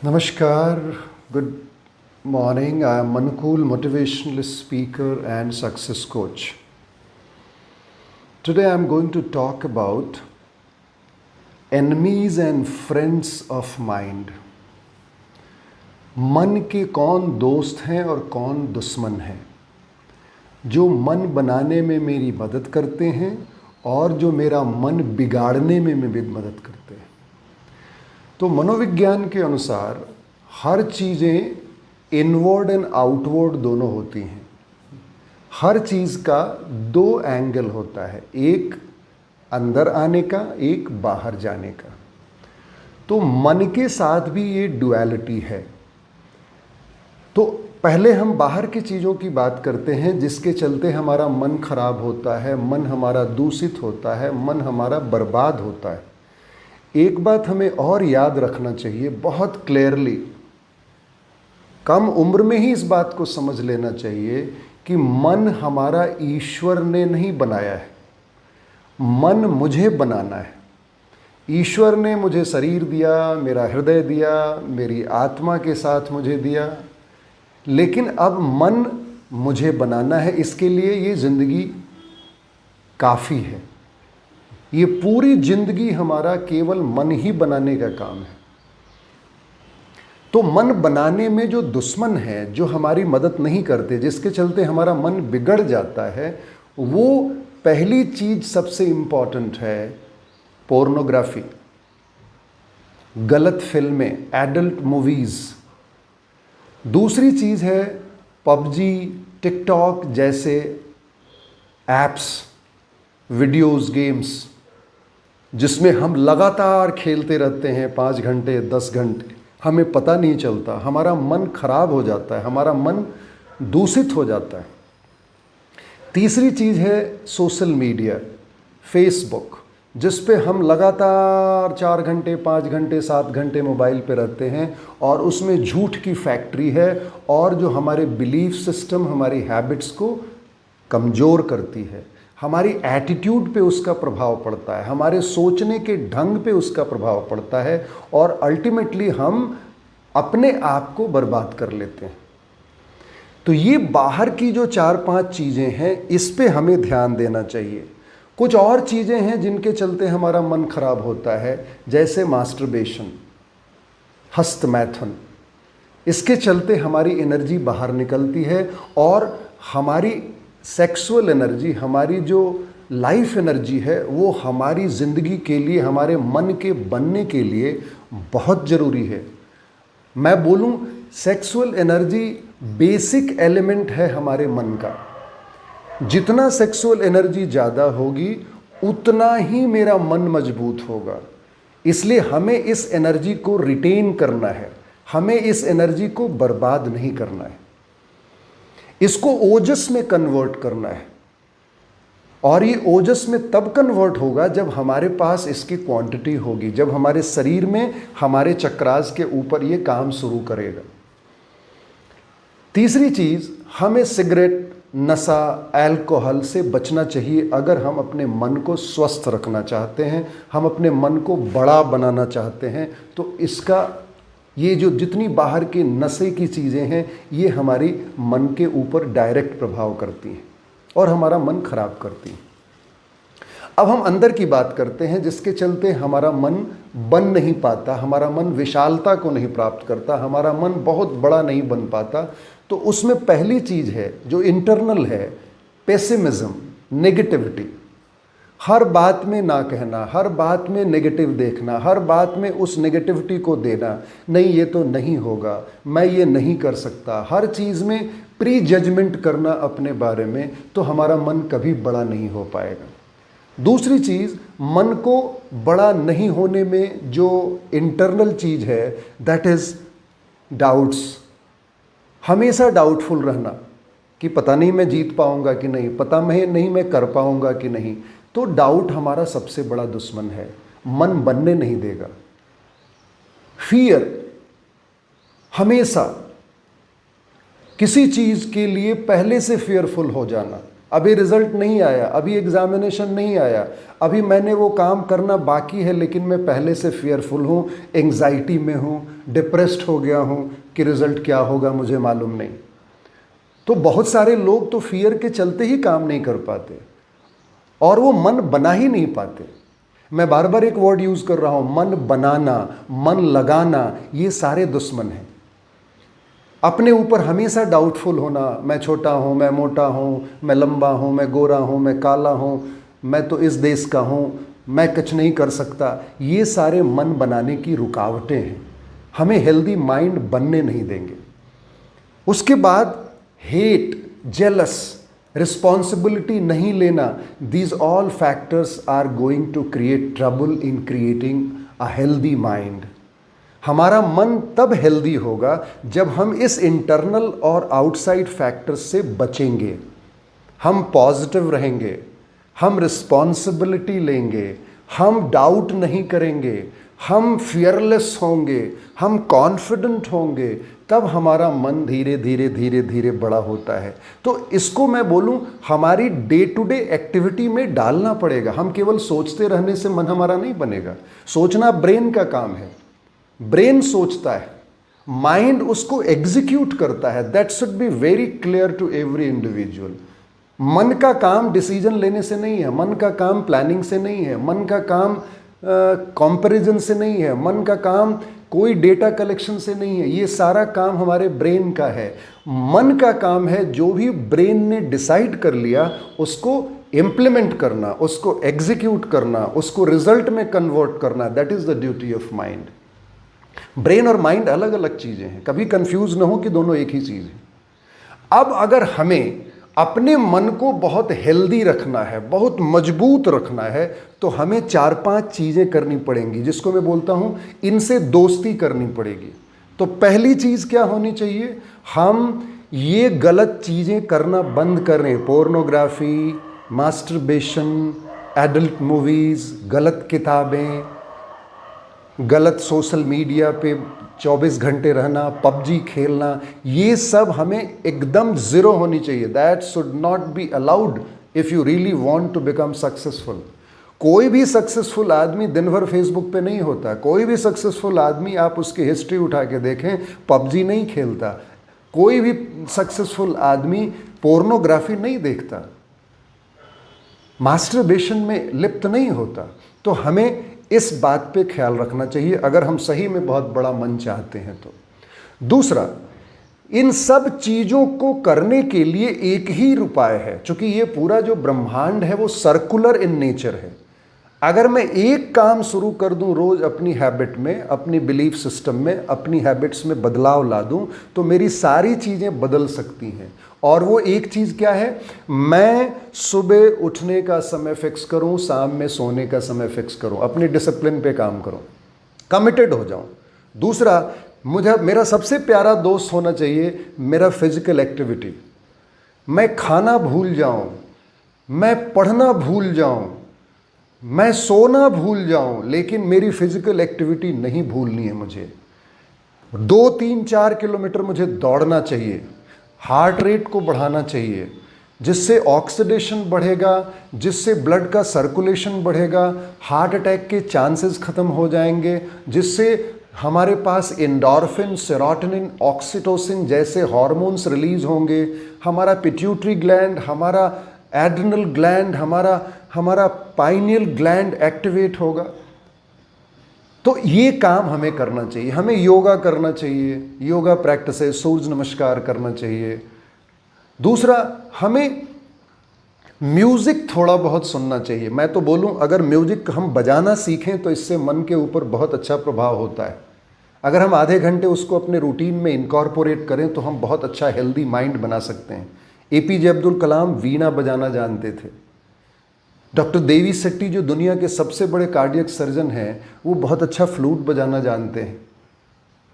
Namaskar, good morning. I am Manukul, motivationalist speaker and success coach. Today I am going to talk about enemies and friends of mind. मन के कौन दोस्त हैं और कौन दुश्मन हैं, जो मन बनाने में मेरी मदद करते हैं और जो मेरा मन बिगाड़ने में मेरी मदद करते हैं। तो मनोविज्ञान के अनुसार हर चीज़ें इनवर्ड एंड आउटवर्ड दोनों होती हैं। हर चीज़ का दो एंगल होता है, एक अंदर आने का, एक बाहर जाने का। तो मन के साथ भी ये डुअलिटी है। तो पहले हम बाहर की चीज़ों की बात करते हैं जिसके चलते हमारा मन खराब होता है, मन हमारा दूषित होता है, मन हमारा बर्बाद होता है। एक बात हमें और याद रखना चाहिए बहुत क्लियरली, कम उम्र में ही इस बात को समझ लेना चाहिए कि मन हमारा ईश्वर ने नहीं बनाया है, मन मुझे बनाना है। ईश्वर ने मुझे शरीर दिया, मेरा हृदय दिया, मेरी आत्मा के साथ मुझे दिया, लेकिन अब मन मुझे बनाना है। इसके लिए ये ज़िंदगी काफ़ी है। ये पूरी जिंदगी हमारा केवल मन ही बनाने का काम है। तो मन बनाने में जो दुश्मन है, जो हमारी मदद नहीं करते, जिसके चलते हमारा मन बिगड़ जाता है, वो पहली चीज सबसे इम्पॉर्टेंट है पोर्नोग्राफी, गलत फिल्में, एडल्ट मूवीज। दूसरी चीज है पबजी, टिकटॉक जैसे एप्स, वीडियोस, गेम्स जिसमें हम लगातार खेलते रहते हैं 5 घंटे 10 घंटे, हमें पता नहीं चलता, हमारा मन खराब हो जाता है, हमारा मन दूषित हो जाता है। तीसरी चीज़ है सोशल मीडिया, फेसबुक, जिस पे हम लगातार 4 घंटे 5 घंटे 7 घंटे मोबाइल पे रहते हैं और उसमें झूठ की फैक्ट्री है और जो हमारे बिलीफ सिस्टम, हमारी हैबिट्स को कमज़ोर करती है। हमारी एटीट्यूड पे उसका प्रभाव पड़ता है, हमारे सोचने के ढंग पे उसका प्रभाव पड़ता है और अल्टीमेटली हम अपने आप को बर्बाद कर लेते हैं। तो ये बाहर की जो 4-5 चीज़ें हैं, इस पे हमें ध्यान देना चाहिए। कुछ और चीज़ें हैं जिनके चलते हमारा मन खराब होता है, जैसे मास्टरबेशन, हस्तमैथुन। इसके चलते हमारी एनर्जी बाहर निकलती है और हमारी सेक्सुअल एनर्जी, हमारी जो लाइफ एनर्जी है, वो हमारी ज़िंदगी के लिए, हमारे मन के बनने के लिए बहुत ज़रूरी है। मैं बोलूँ, सेक्सुअल एनर्जी बेसिक एलिमेंट है हमारे मन का। जितना सेक्सुअल एनर्जी ज़्यादा होगी उतना ही मेरा मन मजबूत होगा। इसलिए हमें इस एनर्जी को रिटेन करना है, हमें इस एनर्जी को बर्बाद नहीं करना है, इसको ओजस में कन्वर्ट करना है। और ये ओजस में तब कन्वर्ट होगा जब हमारे पास इसकी क्वांटिटी होगी, जब हमारे शरीर में, हमारे चक्रास के ऊपर ये काम शुरू करेगा। तीसरी चीज़, हमें सिगरेट, नशा, अल्कोहल से बचना चाहिए। अगर हम अपने मन को स्वस्थ रखना चाहते हैं, हम अपने मन को बड़ा बनाना चाहते हैं, तो इसका ये जो जितनी बाहर के नशे की चीज़ें हैं, ये हमारी मन के ऊपर डायरेक्ट प्रभाव करती हैं और हमारा मन खराब करती हैं। अब हम अंदर की बात करते हैं, जिसके चलते हमारा मन बन नहीं पाता, हमारा मन विशालता को नहीं प्राप्त करता, हमारा मन बहुत बड़ा नहीं बन पाता। तो उसमें पहली चीज़ है जो इंटरनल है, पेसिमिज्म, नेगेटिविटी। हर बात में ना कहना, हर बात में नेगेटिव देखना, हर बात में उस नेगेटिविटी को देना, नहीं ये तो नहीं होगा, मैं ये नहीं कर सकता, हर चीज़ में प्री जजमेंट करना अपने बारे में, तो हमारा मन कभी बड़ा नहीं हो पाएगा। दूसरी चीज़, मन को बड़ा नहीं होने में जो इंटरनल चीज़ है, दैट इज़ डाउट्स। हमेशा डाउटफुल रहना कि पता नहीं मैं जीत पाऊंगा कि नहीं, पता नहीं मैं कर पाऊंगा कि नहीं। तो डाउट हमारा सबसे बड़ा दुश्मन है, मन बनने नहीं देगा। फियर, हमेशा किसी चीज़ के लिए पहले से फियरफुल हो जाना, अभी रिजल्ट नहीं आया, अभी एग्जामिनेशन नहीं आया, अभी मैंने वो काम करना बाकी है, लेकिन मैं पहले से फियरफुल हूँ, एंग्जाइटी में हूँ, डिप्रेस्ड हो गया हूँ कि रिजल्ट क्या होगा मुझे मालूम नहीं। तो बहुत सारे लोग तो फियर के चलते ही काम नहीं कर पाते और वो मन बना ही नहीं पाते। मैं बार बार एक वर्ड यूज कर रहा हूं, मन बनाना, मन लगाना, ये सारे दुश्मन हैं। अपने ऊपर हमेशा डाउटफुल होना, मैं छोटा हूं, मैं मोटा हूं, मैं लंबा हूं, मैं गोरा हूं, मैं काला हूं, मैं तो इस देश का हूं, मैं कुछ नहीं कर सकता, ये सारे मन बनाने की रुकावटें हैं, हमें हेल्दी माइंड बनने नहीं देंगे। उसके बाद हेट, जेलस, रिस्पॉन्सिबिलिटी नहीं लेना, these all factors are going to create trouble in creating a healthy mind. हमारा मन तब हेल्दी होगा जब हम इस इंटरनल और आउटसाइड फैक्टर्स से बचेंगे, हम पॉजिटिव रहेंगे, हम रिस्पॉन्सिबिलिटी लेंगे, हम डाउट नहीं करेंगे, हम फियरलेस होंगे, हम कॉन्फिडेंट होंगे, तब हमारा मन धीरे धीरे धीरे धीरे बड़ा होता है। तो इसको मैं बोलूं हमारी डे टू डे एक्टिविटी में डालना पड़ेगा। हम केवल सोचते रहने से मन हमारा नहीं बनेगा। सोचना ब्रेन का काम है, ब्रेन सोचता है, माइंड उसको एग्जीक्यूट करता है। That should be very clear to every individual. मन का काम डिसीजन लेने से नहीं है, मन का काम प्लानिंग से नहीं है, मन का काम कंपैरिजन से नहीं है, मन का काम कोई डेटा कलेक्शन से नहीं है, ये सारा काम हमारे ब्रेन का है। मन का काम है जो भी ब्रेन ने डिसाइड कर लिया उसको इम्प्लीमेंट करना, उसको एग्जीक्यूट करना, उसको रिजल्ट में कन्वर्ट करना। That is the duty of mind. Brain और माइंड अलग अलग चीजें हैं, कभी कंफ्यूज ना हो कि दोनों एक ही चीज है। अब अगर हमें अपने मन को बहुत हेल्दी रखना है, बहुत मजबूत रखना है, तो हमें 4-5 चीजें करनी पड़ेंगी, जिसको मैं बोलता हूं इनसे दोस्ती करनी पड़ेगी। तो पहली चीज क्या होनी चाहिए, हम ये गलत चीजें करना बंद करें। पोर्नोग्राफी, मास्टरबेशन, एडल्ट मूवीज, गलत किताबें, गलत सोशल मीडिया पे 24 घंटे रहना, पबजी खेलना, ये सब हमें एकदम ज़ीरो होनी चाहिए। That should not be allowed if you really want to become successful. कोई भी सक्सेसफुल आदमी दिन भर फेसबुक पे नहीं होता। कोई भी सक्सेसफुल आदमी आप उसकी हिस्ट्री उठा के देखें, पबजी नहीं खेलता। कोई भी सक्सेसफुल आदमी पोर्नोग्राफी नहीं देखता, मास्टरबेशन में लिप्त नहीं होता। तो हमें इस बात पे ख्याल रखना चाहिए अगर हम सही में बहुत बड़ा मन चाहते हैं तो। दूसरा, इन सब चीज़ों को करने के लिए एक ही उपाय है, क्योंकि ये पूरा जो ब्रह्मांड है वो सर्कुलर इन नेचर है। अगर मैं एक काम शुरू कर दूं रोज अपनी हैबिट में, अपनी बिलीफ सिस्टम में, अपनी हैबिट्स में बदलाव ला दूं, तो मेरी सारी चीज़ें बदल सकती हैं। और वो एक चीज़ क्या है, मैं सुबह उठने का समय फिक्स करूं, शाम में सोने का समय फिक्स करूं, अपने डिसिप्लिन पे काम करूं, कमिटेड हो जाऊं। दूसरा, मुझे मेरा सबसे प्यारा दोस्त होना चाहिए मेरा फिजिकल एक्टिविटी। मैं खाना भूल जाऊं, मैं पढ़ना भूल जाऊं, मैं सोना भूल जाऊं, लेकिन मेरी फिजिकल एक्टिविटी नहीं भूलनी है। मुझे 2-3-4 किलोमीटर मुझे दौड़ना चाहिए, हार्ट रेट को बढ़ाना चाहिए, जिससे ऑक्सीडेशन बढ़ेगा, जिससे ब्लड का सर्कुलेशन बढ़ेगा, हार्ट अटैक के चांसेस खत्म हो जाएंगे, जिससे हमारे पास एंडोर्फिन, सेरोटोनिन, ऑक्सीटोसिन जैसे हार्मोन्स रिलीज होंगे, हमारा पिट्यूटरी ग्लैंड, हमारा एड्रिनल ग्लैंड, हमारा पाइनियल ग्लैंड एक्टिवेट होगा। तो ये काम हमें करना चाहिए। हमें योगा करना चाहिए, योगा प्रैक्टिस है, सूर्य नमस्कार करना चाहिए। दूसरा, हमें म्यूजिक थोड़ा बहुत सुनना चाहिए। मैं तो बोलूं अगर म्यूजिक हम बजाना सीखें तो इससे मन के ऊपर बहुत अच्छा प्रभाव होता है। अगर हम आधे घंटे उसको अपने रूटीन में इनकॉर्पोरेट करें तो हम बहुत अच्छा हेल्दी माइंड बना सकते हैं। एपीजे अब्दुल कलाम वीणा बजाना जानते थे। डॉक्टर देवी सेट्टी जो दुनिया के सबसे बड़े कार्डियक सर्जन हैं, वो बहुत अच्छा फ्लूट बजाना जानते हैं।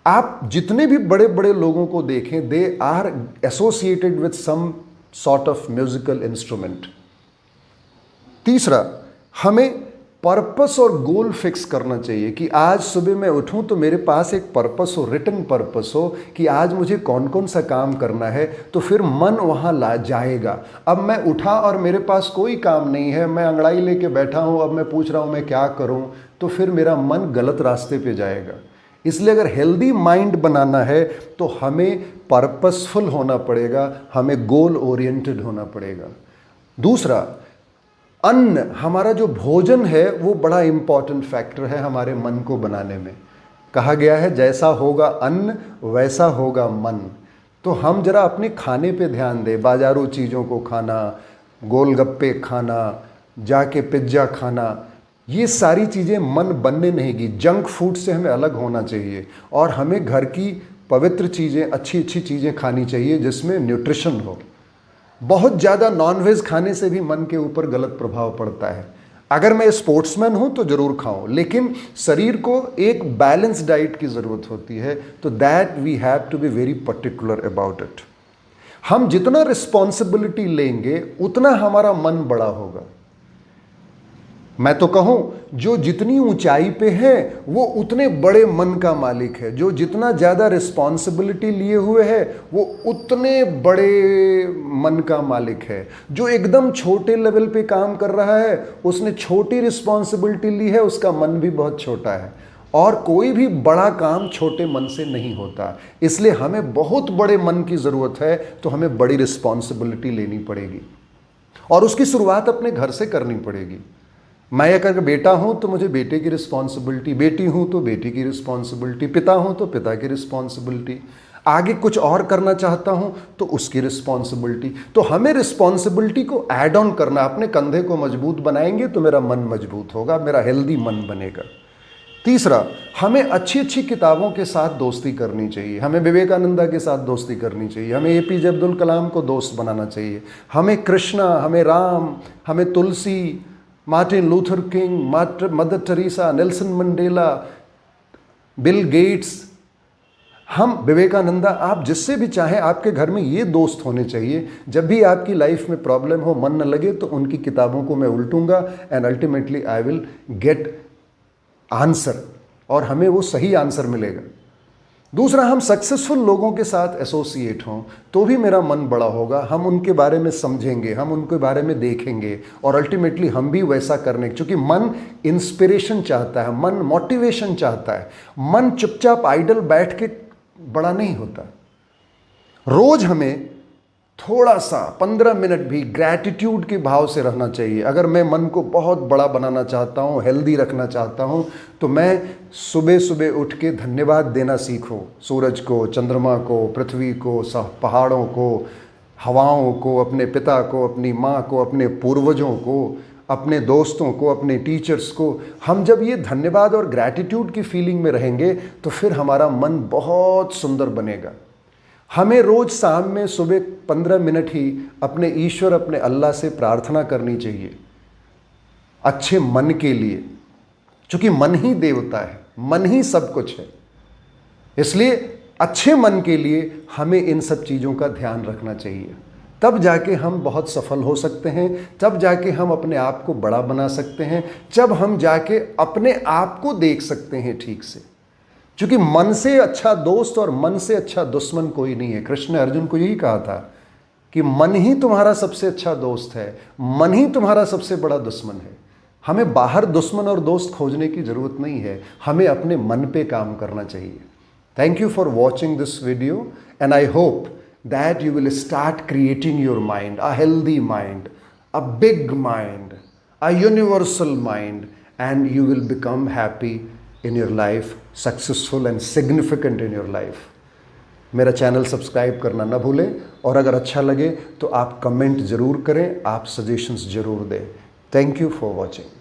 आप जितने भी बड़े बड़े लोगों को देखें, they are associated with some sort of musical instrument. तीसरा, हमें पर्पस और गोल फिक्स करना चाहिए कि आज सुबह मैं उठूं तो मेरे पास एक पर्पस हो, रिटन पर्पस हो कि आज मुझे कौन कौन सा काम करना है, तो फिर मन वहाँ ला जाएगा। अब मैं उठा और मेरे पास कोई काम नहीं है, मैं अंगड़ाई लेके बैठा हूँ, अब मैं पूछ रहा हूँ मैं क्या करूँ, तो फिर मेरा मन गलत रास्ते पे जाएगा। इसलिए अगर हेल्दी माइंड बनाना है तो हमें पर्पसफुल होना पड़ेगा, हमें गोल ओरिएंटेड होना पड़ेगा। दूसरा, अन्न, हमारा जो भोजन है वो बड़ा इंपॉर्टेंट फैक्टर है हमारे मन को बनाने में। कहा गया है जैसा होगा अन्न वैसा होगा मन। तो हम जरा अपने खाने पे ध्यान दें, बाजारू चीज़ों को खाना, गोलगप्पे खाना, जाके पिज्ज़ा खाना, ये सारी चीज़ें मन बनने नहीं दी। जंक फूड से हमें अलग होना चाहिए और हमें घर की पवित्र चीज़ें, अच्छी अच्छी चीज़ें खानी चाहिए जिसमें न्यूट्रिशन हो। बहुत ज़्यादा नॉनवेज खाने से भी मन के ऊपर गलत प्रभाव पड़ता है। अगर मैं स्पोर्ट्समैन हूँ तो ज़रूर खाऊं, लेकिन शरीर को एक बैलेंस डाइट की ज़रूरत होती है, तो that we have to be very particular about it. हम जितना रिस्पॉन्सिबिलिटी लेंगे उतना हमारा मन बड़ा होगा। मैं तो कहूँ जो जितनी ऊंचाई पे है वो उतने बड़े मन का मालिक है, जो जितना ज़्यादा रिस्पॉन्सिबिलिटी लिए हुए है वो उतने बड़े मन का मालिक है। जो एकदम छोटे लेवल पे काम कर रहा है उसने छोटी रिस्पॉन्सिबिलिटी ली है, उसका मन भी बहुत छोटा है। और कोई भी बड़ा काम छोटे मन से नहीं होता। इसलिए हमें बहुत बड़े मन की ज़रूरत है, तो हमें बड़ी रिस्पॉन्सिबिलिटी लेनी पड़ेगी और उसकी शुरुआत अपने घर से करनी पड़ेगी। मैं अगर बेटा हूँ तो मुझे बेटे की रिस्पॉन्सिबिलिटी, बेटी हूँ तो बेटी की रिस्पॉन्सिबिलिटी, पिता हूँ तो पिता की रिस्पॉन्सिबिलिटी, आगे कुछ और करना चाहता हूँ तो उसकी रिस्पॉन्सिबिलिटी। तो हमें रिस्पॉन्सिबिलिटी को ऐड ऑन करना। अपने कंधे को मजबूत बनाएंगे तो मेरा मन मजबूत होगा, मेरा हेल्दी मन बनेगा। तीसरा, हमें अच्छी अच्छी किताबों के साथ दोस्ती करनी चाहिए। हमें विवेकानंदा के साथ दोस्ती करनी चाहिए, हमें APJ अब्दुल कलाम को दोस्त बनाना चाहिए, हमें कृष्णा, हमें राम, हमें Tulsi, Martin Luther King, Mother Teresa, Nelson Mandela, Bill Gates, हम विवेकानंदा, आप जिससे भी चाहें, आपके घर में ये दोस्त होने चाहिए। जब भी आपकी लाइफ में प्रॉब्लम हो, मन न लगे, तो उनकी किताबों को मैं उल्टूंगा and ultimately I will get answer, और हमें वो सही आंसर मिलेगा। दूसरा, हम सक्सेसफुल लोगों के साथ एसोसिएट हों तो भी मेरा मन बड़ा होगा। हम उनके बारे में समझेंगे, हम उनके बारे में देखेंगे और अल्टीमेटली हम भी वैसा करने, क्योंकि मन इंस्पिरेशन चाहता है, मन मोटिवेशन चाहता है। मन चुपचाप आइडल बैठ के बड़ा नहीं होता। रोज हमें थोड़ा सा 15 मिनट भी ग्रैटिट्यूड के भाव से रहना चाहिए। अगर मैं मन को बहुत बड़ा बनाना चाहता हूँ, हेल्दी रखना चाहता हूँ, तो मैं सुबह सुबह उठ के धन्यवाद देना सीखूँ। सूरज को, चंद्रमा को, पृथ्वी को, पहाड़ों को, हवाओं को, अपने पिता को, अपनी माँ को, अपने पूर्वजों को, अपने दोस्तों को, अपने टीचर्स को। हम जब ये धन्यवाद और ग्रैटिट्यूड की फीलिंग में रहेंगे तो फिर हमारा मन बहुत सुंदर बनेगा। हमें रोज़ शाम में सुबह 15 मिनट ही अपने ईश्वर, अपने अल्लाह से प्रार्थना करनी चाहिए अच्छे मन के लिए, क्योंकि मन ही देवता है, मन ही सब कुछ है। इसलिए अच्छे मन के लिए हमें इन सब चीज़ों का ध्यान रखना चाहिए। तब जाके हम बहुत सफल हो सकते हैं, तब जाके हम अपने आप को बड़ा बना सकते हैं, जब हम जाके अपने आप को देख सकते हैं ठीक से। क्योंकि मन से अच्छा दोस्त और मन से अच्छा दुश्मन कोई नहीं है। कृष्ण ने अर्जुन को यही कहा था कि मन ही तुम्हारा सबसे अच्छा दोस्त है, मन ही तुम्हारा सबसे बड़ा दुश्मन है। हमें बाहर दुश्मन और दोस्त खोजने की ज़रूरत नहीं है, हमें अपने मन पे काम करना चाहिए। Thank you for watching this video and I hope that you will start creating your mind, a healthy mind, a big mind, a universal mind, and you will become happy in your life, successful and significant in your life. मेरा channel subscribe करना ना भूलें, और अगर अच्छा लगे तो आप कमेंट ज़रूर करें, आप सजेशंस ज़रूर दें। Thank you for watching.